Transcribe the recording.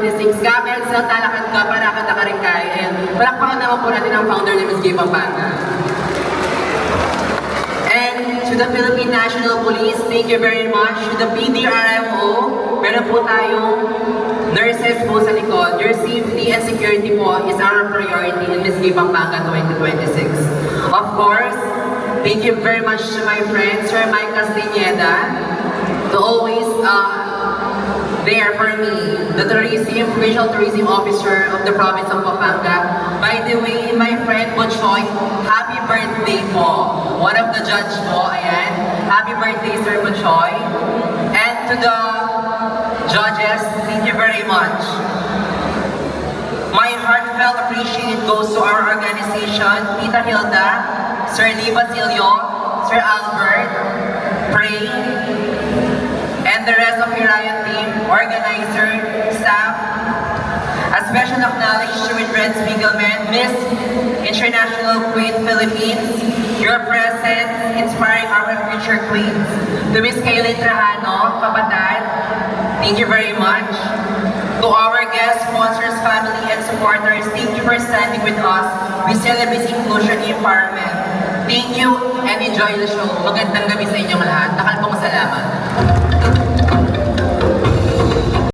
26 ka, pero sa talakad ka, parakad ka rin kaya. And palakpakan naman po natin ang founder ni Ms. Gay Pampanga. And to the Philippine National Police, thank you very much. To the PDRMO, meron po tayong nurses po sa likod. Your safety and security po is our priority in Ms. Gay Pampanga 2026. Of course, thank you very much to my friend, Sir Mike Castañeda, to always there for me, the Provincial Tourism Officer of the province of Pampanga. By the way, my friend Bochoy, happy birthday po. One of the judge po, ayan. Happy birthday, Sir Bochoy. And to the judges, thank you very much. My heartfelt appreciation goes to our organization, Tita Hilda, Sir Lee Basilio, Sir Albert, Pray, and the rest of your Riot team, organizer, staff. A special acknowledgement to Red Spiegelman, Miss International Queen Philippines. Your presence inspiring our future queens. To Miss Kaylin Trajano, Kapatid, thank you very much. To our guests, sponsors, family, and supporters, thank you for standing with us. We celebrate inclusion and empowerment. Thank you and enjoy the show. Magandang gabi sa inyong lahat. Nakalpong salamat.